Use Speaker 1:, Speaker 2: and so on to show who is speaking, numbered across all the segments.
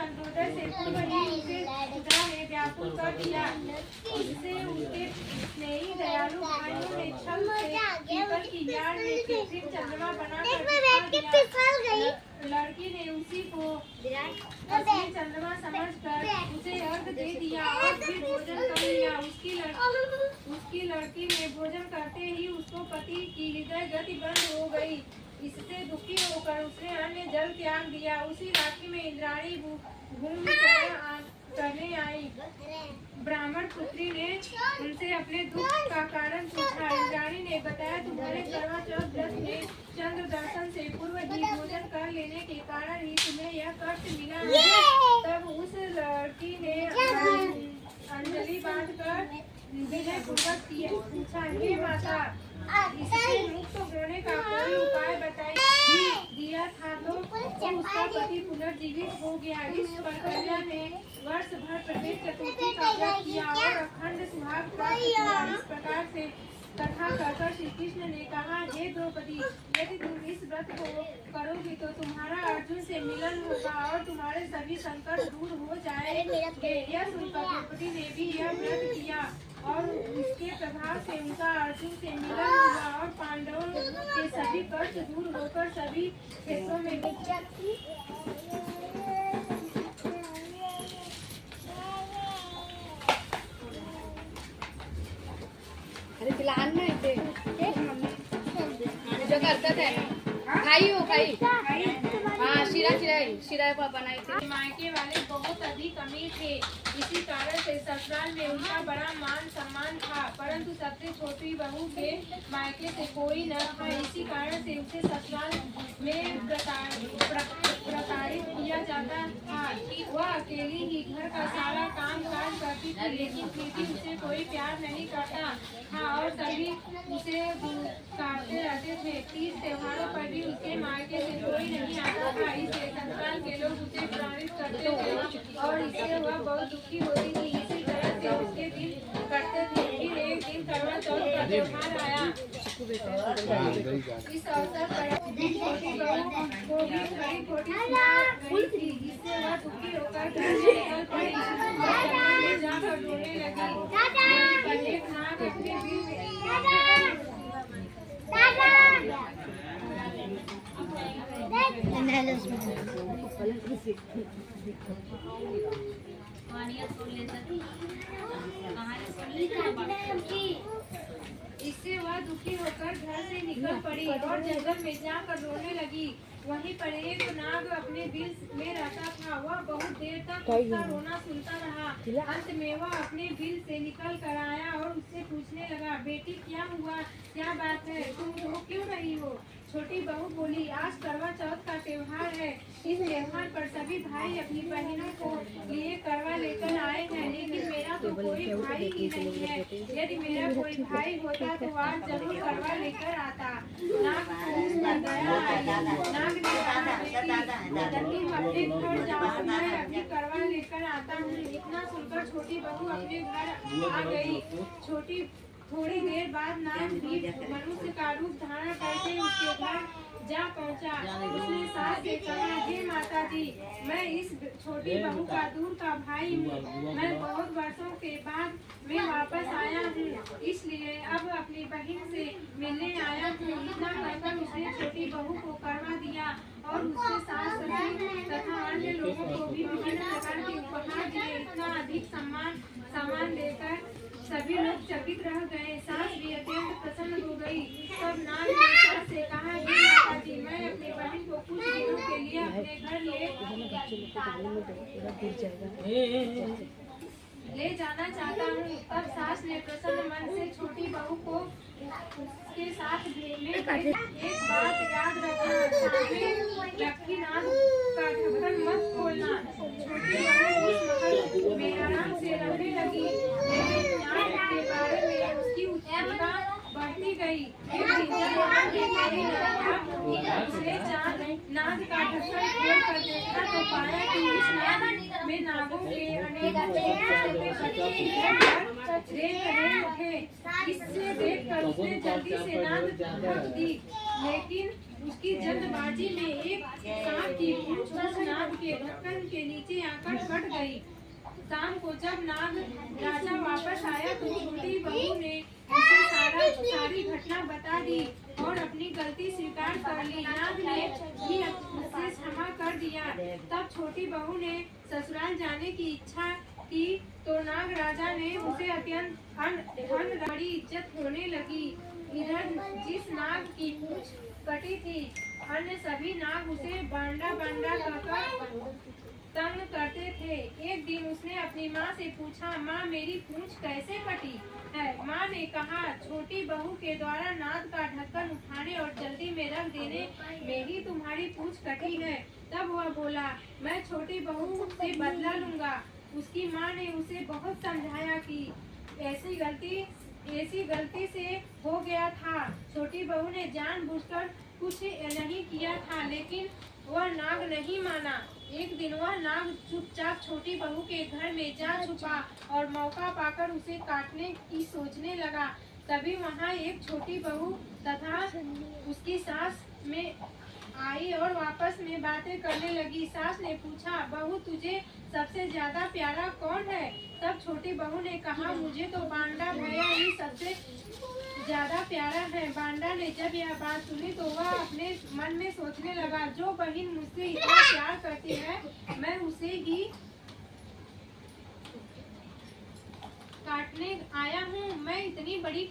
Speaker 1: चंद्रोदय से पूर्व ही उसे क्षुधा ने व्याकुल कर दिया। उससे उसके स्नेही दयालु भाइयों ने छल से पीपल की यार में कृत्रिम चंद्रमा बनाकर लड़की ने उसी को असली चंद्रमा समझकर उसे अर्घ दे दिया और फिर भोजन कर लिया। उसकी लड़की ने भोजन करते ही उसको पति की हृदय गति बंद हो गई। इससे दुखी होकर उसने अन्य जल त्याग दिया। उसी रात्रि में इंद्राणी भूमि करने आई। ब्राह्मण पुत्री ने उनसे अपने दुख का कारण पूछा। इंद्राणी ने बताया, तुम्हारे करवा चौथ व्रत में चंद्र दर्शन से पूर्व ही भोजन कर लेने के कारण ही तुम्हें यह कष्ट मिला है। तब उस लड़की ने अंजलि बांधकर विनय पूर्वक पूछा, हे माता, इससे मुक्त होने का कोई उपाय बताइए। दिया था तो उसका पति पुनर्जीवित हो गया। इस पर कन्या ने वर्ष भर प्रत्येक चतुर्थी का व्रत किया और अखंड सुहाग प्राप्त किया। इस प्रकार से कथा कहकर श्री कृष्ण ने कहा, हे द्रौपदी, यदि तुम इस व्रत को करोगी तो तुम्हारा अर्जुन से मिलन होगा और तुम्हारे सभी संकट दूर हो जाएंगे। यह सुनकर द्रौपदी ने भी यह व्रत किया और इसके प्रभाव से उनका अर्जुन से मिलन हुआ और पांडवों के सभी कष्ट दूर होकर सभी क्षेत्रों में
Speaker 2: जो करतात है खाई हो खाई हाँ शिरा बनाई थी।
Speaker 1: मायके वाले बहुत अधिक अमीर थे। इसी कारण से ससुराल में उनका बड़ा मान सम्मान था, परंतु सबसे छोटी बहू के मायके से कोई न था। इसी कारण से उसे ससुराल में प्रताड़ित किया जाता था। वह अकेली ही घर का सारा काम काज करती थी, लेकिन फिर भी उसे कोई प्यार नहीं करता था और सभी उसे काटते रहते थे। तीज त्योहारों पर भी उसके मायके से कोई नहीं आता था। इसलिए ससुराल के लोग उसे प्रताड़ित करते थे और इससे वह बहुत दुखी होती थी। इसी तरह से उसके दिन कटते थे। फिर एक दिन करवा चौथ का त्योहार आया। इस अवसर पर छोटी बहू को भी थोड़ी खोटी थी, जिससे वह दुखी होकर घर से निकल पड़ी। जाकर रोने लगी। एक नाग अपने इससे वह दुखी होकर घर से निकल पड़ी और जंगल में जाकर रोने लगी। वहीं पर एक नाग अपने बिल में रहता था। वह बहुत देर तक उसका रोना सुनता रहा। अंत में वह अपने बिल से निकल कर आया और उससे पूछने लगा, बेटी क्या हुआ, क्या बात है, तुम रो क्यों रही हो? छोटी बहू बोली, आज करवा चौथ का त्योहार है। इस त्योहार पर सभी भाई अपनी बहनों को लिए करवा लेकर आए हैं, लेकिन मेरा तो कोई भाई ही नहीं है। यदि मेरा कोई भाई होता तो आज जरूर करवा लेकर आता। नाग को उस पर दया आई। नाग ने कहा, बेटी अपने घर जाओ, मैं अभी करवा लेकर आता हूँ। इतना सुनकर छोटी बहू अपने घर आ गई। थोड़ी देर बाद नाग भी मनुष्य का रूप धारण करके उसके घर जा पहुंचा। उसने सास से कहा, हे माता जी, मैं इस छोटी बहू का दूर का भाई हूँ। मैं बहुत वर्षों के बाद मैं वापस आया हूँ, इसलिए अब अपनी बहन से मिलने आया हूँ। इतना कहकर उसने छोटी बहू को करवा दिया और उसके सास ससुर तथा अन्य लोगों को भी विभिन्न प्रकार के उपहार दिए। इतना अधिक सामान देकर सभी लोग चकित रह गए। सास भी अत्यंत प्रसन्न हो गई। तब नाग ने सास से कहा, हे माता जी, मैं अपनी बहन को कुछ दिनों के लिए अपने घर ले जाना चाहता हूँ। तब सास ने प्रसन्न मन से छोटी बहू को उसके साथ भेजने एक बात याद रखना, रखी नाग का ढक्कन मत खोलना। छोटी बहू उस महल में आराम से रहने लगी, लेकिन नाग के बारे में उसकी उत्सुकता बढ़ती गई। उसने चांद नाग का ढक्कन खोल कर देखा तो पाया कि उस नाग में नागों के अनेक बच्चे थे। इससे देखकर उसने जल्दी से नाग ढक दी लेकिन उसकी जल्दबाजी में एक सांप की पूंछ उस नाग के ढक्कन के नीचे आकर कट गई। शाम को जब नाग राजा वापस आया तो छोटी बहू ने उसे सारी घटना बता दी और अपनी गलती स्वीकार कर ली। नाग ने भी उसे क्षमा कर दिया। तब छोटी बहू ने ससुराल जाने की इच्छा की तो नाग राजा ने उसे अत्यंत बड़ी इज्जत होने लगी। इधर जिस नाग की पूंछ कटी थी, अन्य सभी नाग उसे बांडा बांडा कहकर तंग करते थे। एक दिन उसने अपनी माँ से पूछा, माँ मेरी पूंछ कैसे कटी है? माँ ने कहा, छोटी बहू के द्वारा नाग का ढक्कन उठाने और जल्दी में रख देने में ही तुम्हारी पूंछ कटी है। तब वह बोला, मैं छोटी बहू से बदला लूंगा। उसकी माँ ने उसे बहुत समझाया कि ऐसी गलती से हो गया था। छोटी बहू ने जानबूझकर कुछ नहीं किया था, लेकिन वह नाग नहीं माना। एक दिन वह नाग चुपचाप छोटी बहू के घर में जा छुपा और मौका पाकर उसे काटने की सोचने लगा। तभी वहाँ एक छोटी बहू तथा उसकी सास में आई और आपस में बातें करने लगी। सास ने पूछा, बहू तुझे सबसे ज्यादा प्यारा कौन है? तब छोटी बहू ने कहा, मुझे तो बांडा भैया ही सबसे ज्यादा प्यारा है। बांडा ने जब यह बात सुनी तो वह अपने मन में सोचने लगा, जो बहन मुझसे इतना प्यार करती है, मैं उसे ही काटने आया हूँ। मैं इतनी बड़ी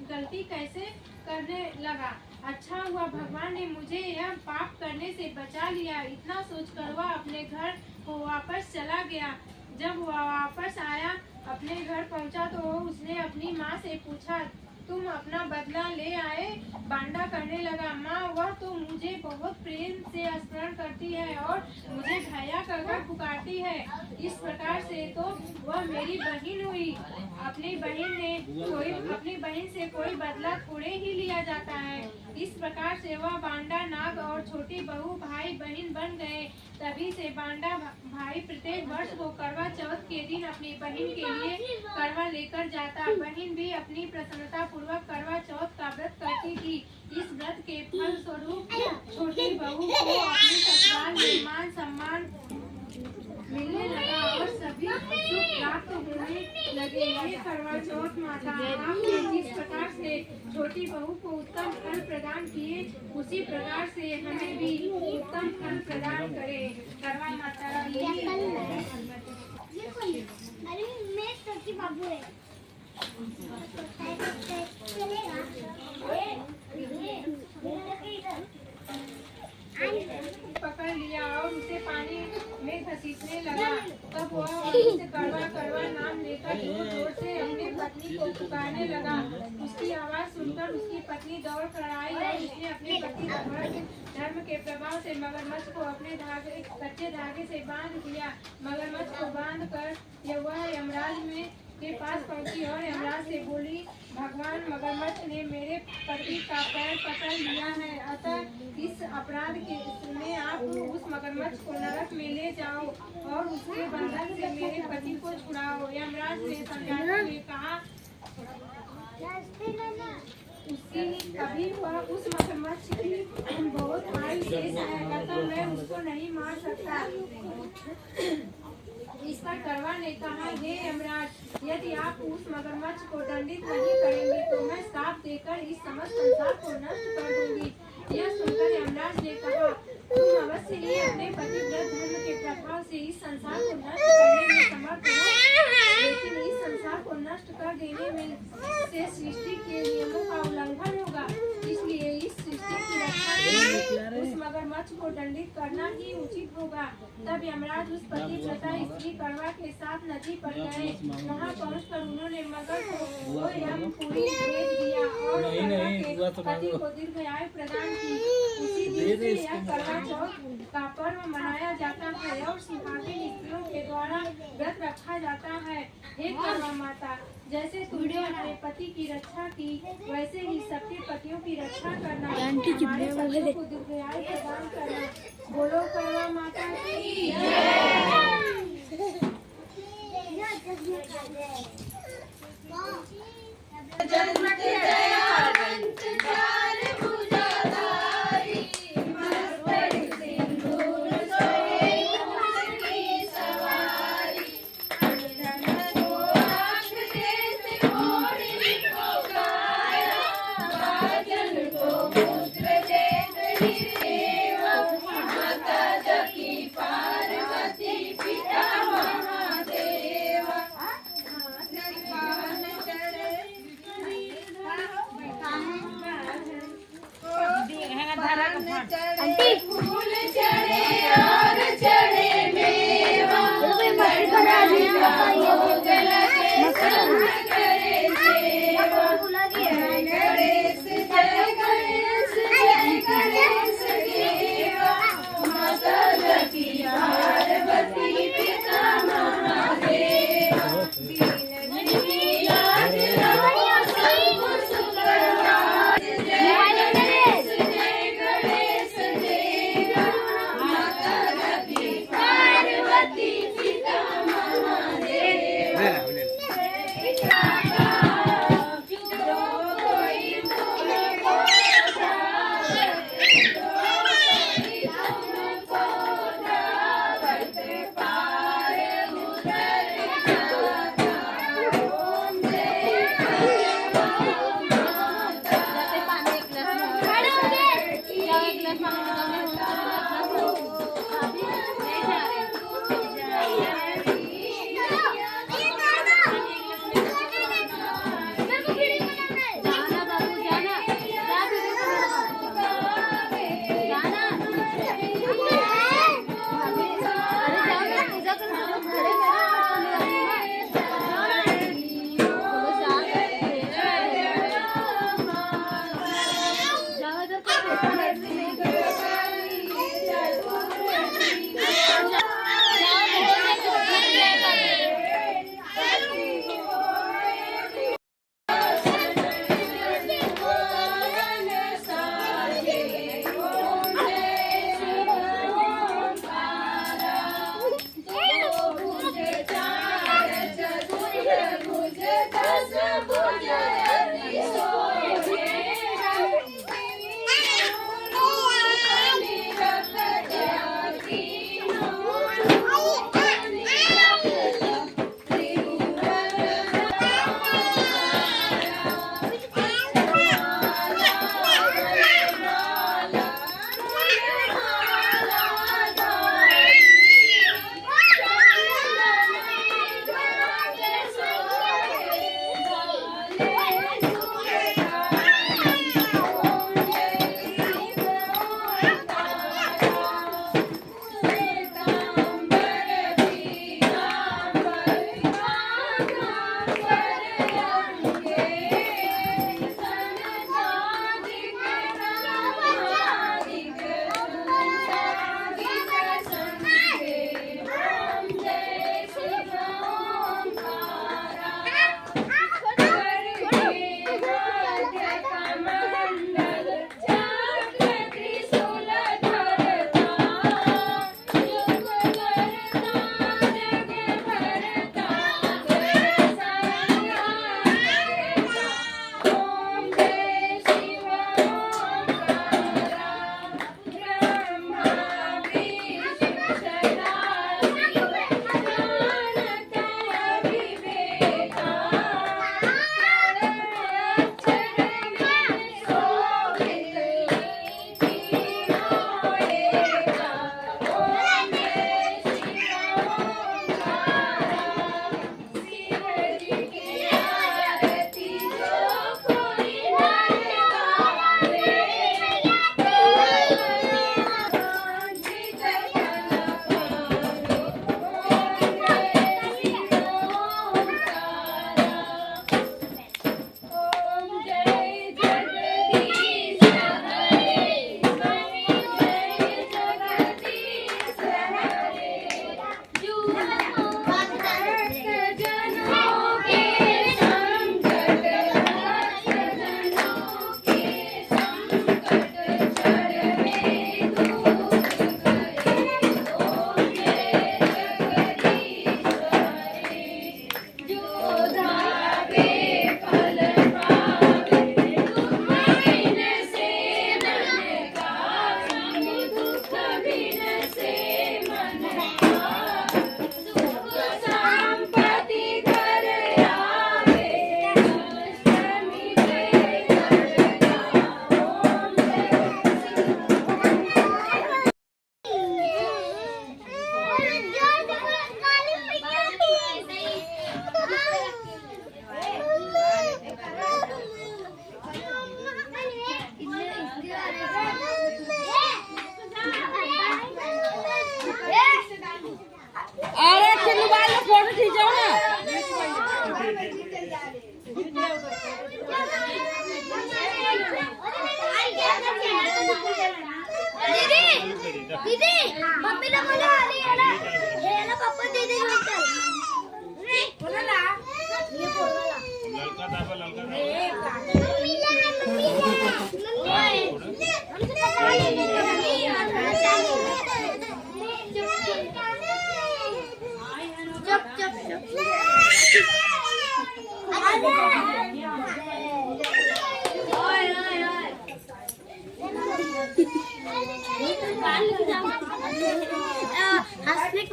Speaker 1: गलती कैसे करने लगा? अच्छा हुआ भगवान ने मुझे यह पाप करने से बचा लिया। इतना सोचकर वह अपने घर को वापस चला गया। जब वह वापस आया, अपने घर पहुंचा तो उसने अपनी माँ से पूछा, तुम अपना बदला ले आए? बांडा करने लगा, माँ वह तो मुझे बहुत प्रेम से स्मरण करती है और मुझे भैया कहकर पुकारती है। इस प्रकार से तो वह मेरी बहन हुई। अपनी बहन से कोई बदला थोड़े ही लिया जाता है। इस प्रकार से वह बांडा नाग और छोटी बहू भाई बहन बन गए। तभी से बांडा भाई प्रत्येक वर्ष को करवा चौथ के दिन अपनी बहन के लिए करवा लेकर जाता। बहन भी अपनी प्रसन्नता पूर्वक करवा चौथ का व्रत करती थी। इस व्रत के फल स्वरूप छोटी बहू को अपने ससुराल में मान सम्मान मिलने लगा और सभी सुख प्राप्त होने लगे। ये करवा चौथ माता आपने जिस प्रकार से छोटी बहू को उत्तम फल प्रदान किए, उसी प्रकार से हमें भी उत्तम फल प्रदान करे। करवा माता
Speaker 3: अरे मैं छोटी बाबू है।
Speaker 1: पकड़ लिया और उसे पानी में घसीटने लगा। तब वह उसे करवा करवा नाम लेकर जोर जोर से अपनी पत्नी को पुकारने लगा। उसकी आवाज सुनकर उसकी पत्नी दौड़ कर आई और उसने अपने पति धर्म के प्रभाव से मगरमच्छ को अपने कच्चे धागे से बांध दिया। मगरमच्छ को बांध कर वह यमराज के पास पहुंची और यमराज से बोली, भगवान मगरमच्छ ने मेरे पति का पैर पकड़ लिया है, अतः इस अपराध में आप उस मगरमच्छ को नरक में ले जाओ और उसके बंधन से मेरे पति को छुड़ाओ। यमराज ने समझाते हुए कहा, अभी वह उस मगरमच्छ की बहुत आयु शेष है, अतः मैं उसको नहीं मार सकता। इस पर करवा ने कहा, हे यमराज, यदि आप उस मगरमच्छ को दंडित नहीं करेंगे तो मैं श्राप देकर इस समस्त संसार को नष्ट कर दूंगी। यह सुनकर यमराज ने कहा, तुम अवश्य ही अपने पतिव्रत धर्म के प्रभाव से इस संसार को नष्ट करने में समर्थ हो, लेकिन इस संसार को नष्ट कर देने में से सृष्टि के नियमों का उल्लंघन होगा। इसलिए इस सृष्टि की रक्षा के लिए उस मगरमच्छ को दंडित करना ही उचित होगा। तब यमराज उस पतिव्रता स्त्री करवा के साथ नदी पर गए। वहां पहुंचकर उन्होंने मगर को यमपुरी भेज दिया और करवा के पति को दीर्घायु प्रदान की। उसी दिन से यह करवा चौथ का पर्व मनाया जाता है और सुहागिन स्त्रियों के द्वारा व्रत रखा जाता है। हे करवा माता, जैसे तुमने हमारे पति की रक्षा की, वैसे ही सबके पतियों की रक्षा करना, हमारे पतियों को दीर्घायु प्रदान करना। बोलो करवा माता की जय।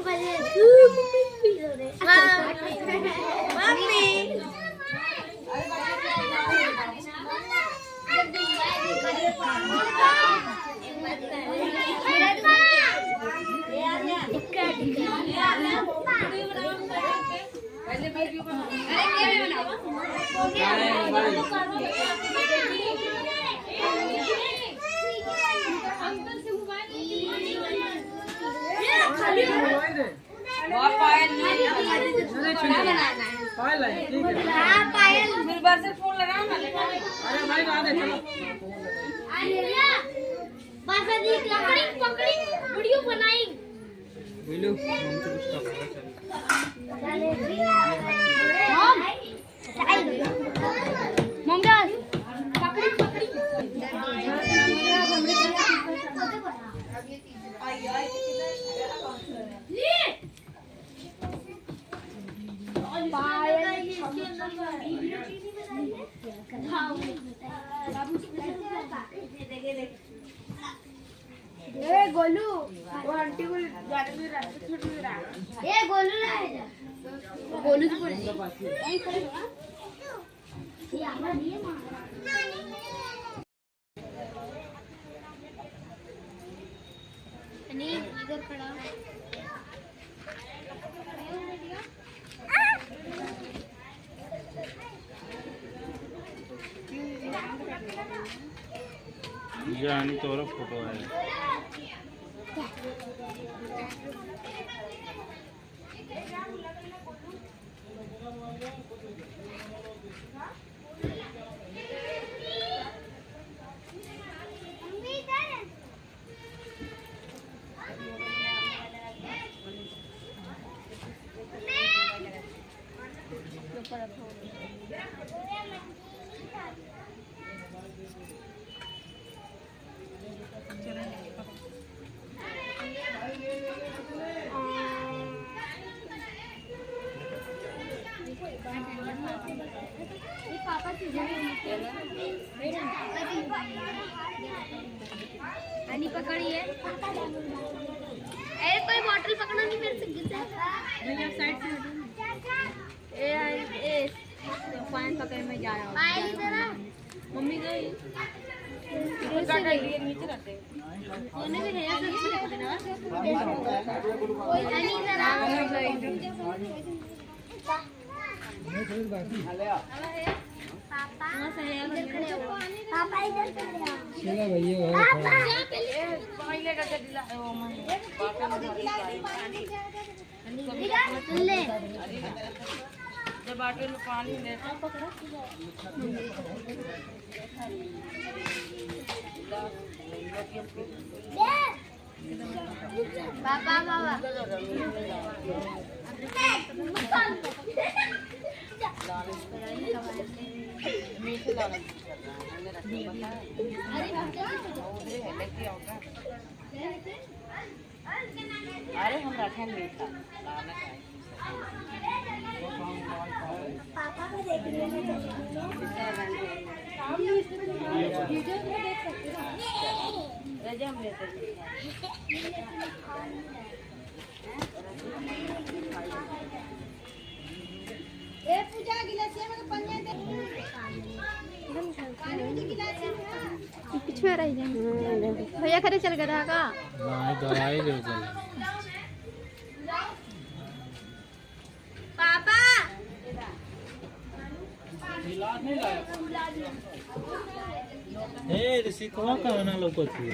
Speaker 3: बजे
Speaker 1: फिर बार से फोन लगाओ ना।
Speaker 4: अरे भाई आ दे चलो।
Speaker 3: बस अभी लकड़ी पकड़ी वीडियो बनाई
Speaker 4: बोलो हम तो कुछ
Speaker 3: मंगल पकड़ी पकड़ी
Speaker 1: ए गोलू वो आंटी को जाने में रास्ते छोड़ दे रहा।
Speaker 3: ए गोलू रहेगा गोलू तो पड़े नहीं करेगा ये आवा दिए मां नहीं इधर खड़ा
Speaker 4: जानी तोरा फोटो है।
Speaker 3: पानी पकड़िए ए कोई बॉटल पकड़ना नहीं मेरे से गिर जाएगा साइड से ए पानी पकड़ में जा रहा हूं पानी इधर मम्मी गई
Speaker 1: नीचे रखते
Speaker 3: कोने में है सब रख देना कोई पानी इधर पापा इधर खड़े हो पापा इधर खड़े हो
Speaker 4: चला भैया
Speaker 3: पापा
Speaker 1: पहले का दिला ओ
Speaker 3: ले
Speaker 1: जब बाटल में पानी लेता पकड़ा
Speaker 3: पापा बाबा
Speaker 1: अरे हम रखें मीठा
Speaker 3: पापा को देख रहे
Speaker 1: हम लेते ए पूजा गिलास में पन्ने दे पानी में गिलास में
Speaker 2: पीछे रह जाएंगे भैया खड़े चल गया का
Speaker 4: नहीं दवाई ले चल।
Speaker 3: पापा
Speaker 4: ए ऋषि कहाँ का ना लोग को थी।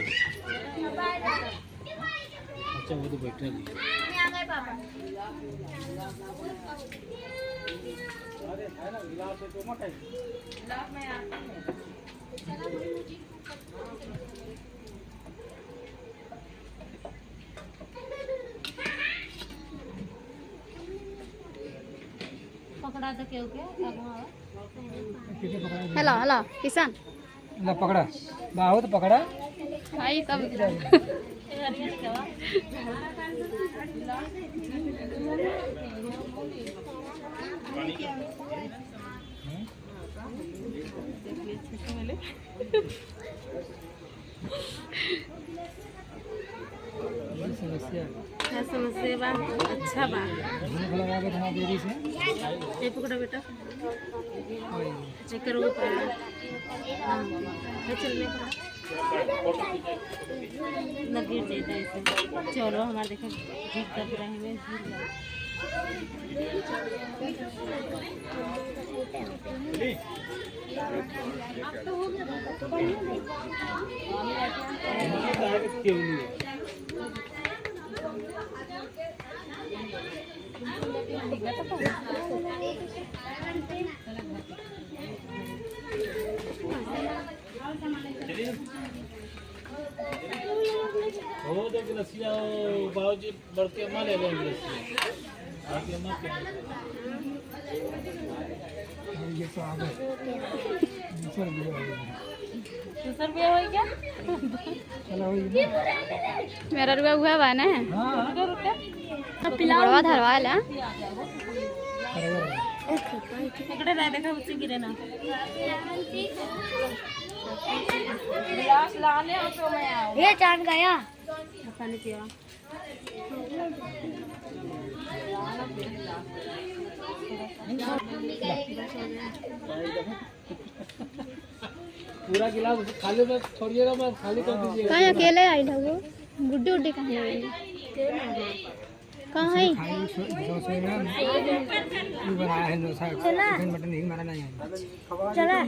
Speaker 4: अच्छा वो तो बैठे ली।
Speaker 3: मैं आ गए पापा
Speaker 4: अरे है ना गिलास है तो मत है।
Speaker 1: गिलास में आता है पकड़ा तो क्यों के
Speaker 2: हेलो हेलो किशन
Speaker 4: ला पकड़ा बाहु तो पकड़ा
Speaker 2: भाई कब
Speaker 4: समस्या
Speaker 1: समस्या अच्छा बा
Speaker 4: भूख लगा के थोड़ा देरी से
Speaker 1: ये पकड़ो बेटा चेक करो पकड़ो हाँ ये चल ले न गिर जाता है ऐसे चलो हमारे देखो ठीक कर रहे हैं गिर जाए
Speaker 4: हो तो गिलसिया बाबूजी बड़के अम्मा ले लेंगे गिलसिया बाकी अम्मा के ये तो आ गए
Speaker 1: दूसरा रुपया हो क्या
Speaker 4: चलो
Speaker 3: मेरा रुपया हुआ बा ना
Speaker 4: हां
Speaker 3: अब पिलावा धरवा ला
Speaker 1: पकड़े रहे देखा उससे गिरे ना गिलास लाने तो मैं आऊं
Speaker 3: ये चांद गया
Speaker 1: पानी पिया
Speaker 4: पूरा गिलास खाली में छोड़िएगा मैं खाली कर दीजिएगा
Speaker 3: कहाँ अकेले आई था वो गुड्डी उड्डी कहाँ है कहाँ है
Speaker 4: बनाया है डोसा चिकन मटन नहीं मारा नहीं
Speaker 3: चला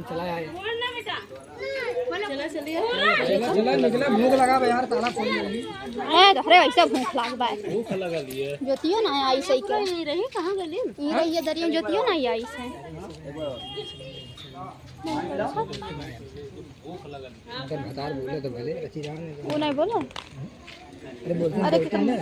Speaker 4: चला आए
Speaker 1: चला चलिए
Speaker 4: चला निकला भूख लगा यार ताला खोल लगी
Speaker 3: है धरे वैसे भूख लाग बा
Speaker 4: भूख लगा लिए
Speaker 3: ज्योतियो ना आई सही के
Speaker 1: ये रही कहाँ गली
Speaker 3: ये रही है दरिया ज्योतियो ना आई से
Speaker 4: भूख लगा लिए बता बोले तो भले अच्छी जान
Speaker 3: वो नहीं बोला
Speaker 4: अरे बोलते
Speaker 3: अरे कितना